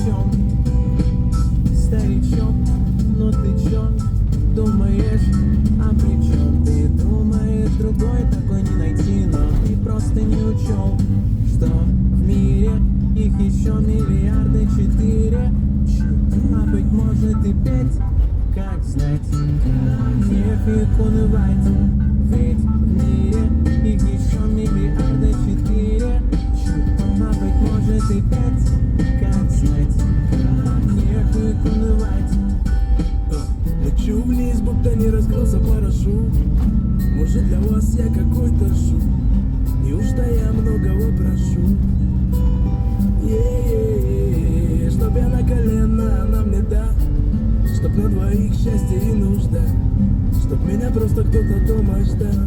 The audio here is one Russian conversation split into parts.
чем? Старичок, ну ты чё думаешь? А при чем ты думаешь? Другой такой не найти, но ты просто не учел, что в мире их еще миллиарды 4. А быть может и 5, как знать? Нефиг унывать, ведь в мире их еще миллиарды 4. А быть может и 5, как знать? Нефиг унывать. Лечу вниз, будто не раскрылся парашют. Может, для вас я какой-то шут? Неужто я многого прошу? Чтоб я на колено, она мне да. Чтоб на двоих счастье и нужда. Чтоб меня просто кто-то дома ждал.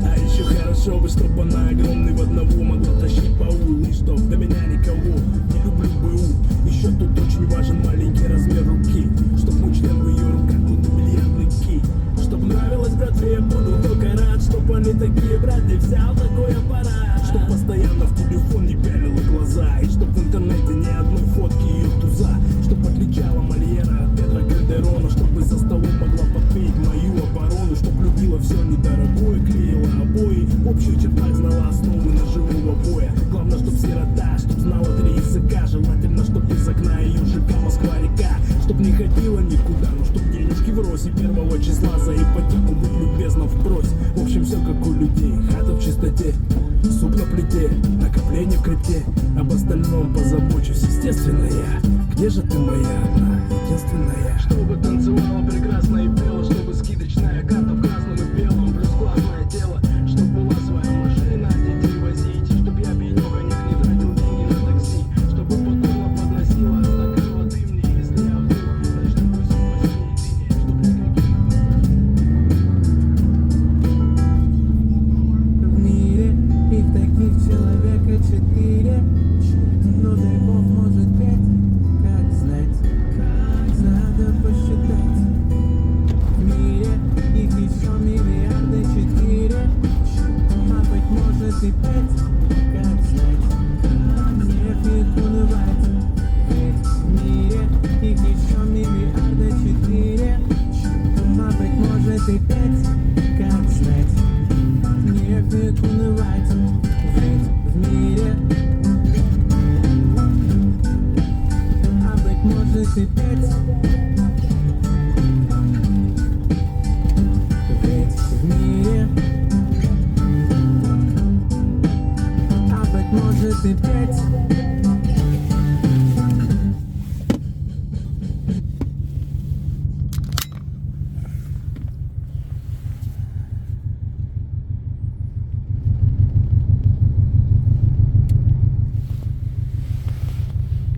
А еще хорошо бы, чтоб она огромный в одного могла тащить по улу. И чтоб до меня никого, не люблю БУ. Еще тут очень важен маленький размер руки. Чтоб мой член в ее руках был миллиардный ки. Чтоб нравилось, братве, я буду только рад. Чтоб они такие, брат, не взял такой аппарат. Чтоб постоянно в телефон не пялила глаза. И чтоб в интернете ни одной фотки ее туза. Чтоб отличала Мольера от Петра Кальдерона. Чтобы за столом могла подпеть мою оборону. Чтоб любила все недорогое, клеила обои. В общих чертах знала основы ножевого боя. Главное, чтоб сирота, чтоб знала 3 языка. Желательно, чтоб из окна ее ЖК Москва-река. Чтоб не ходила никуда, но чтоб денежки врозь. И 1 числа за ипотеку быть любезно вбрось. В общем, все как у людей, хата в чистоте. Суп на плите, накопление в крипте. Об остальном позабочусь, естественно я. Где же ты моя одна, единственная? Чтобы танцевала прекрасно и пела. Чтобы скидочная карта в красном и белом. Плюс классное дело, чтоб была своя машина, детей возить. Чтоб я пьянёхонек не тратил деньги на такси. Чтобы покойно подносила стакан воды мне. Если я вдруг начну пусть последней дыне. Чтоб никаких В мире их таких человека 4. Но дай бог может 5, как знать? Надо посчитать. В мире их еще миллиарды 4. А быть может и 5, как знать? Нефиг унывать, ведь в мире их еще миллиарды 4. А быть может и 5, как знать? Нефиг унывать, ведь в мире, а быть может и 5.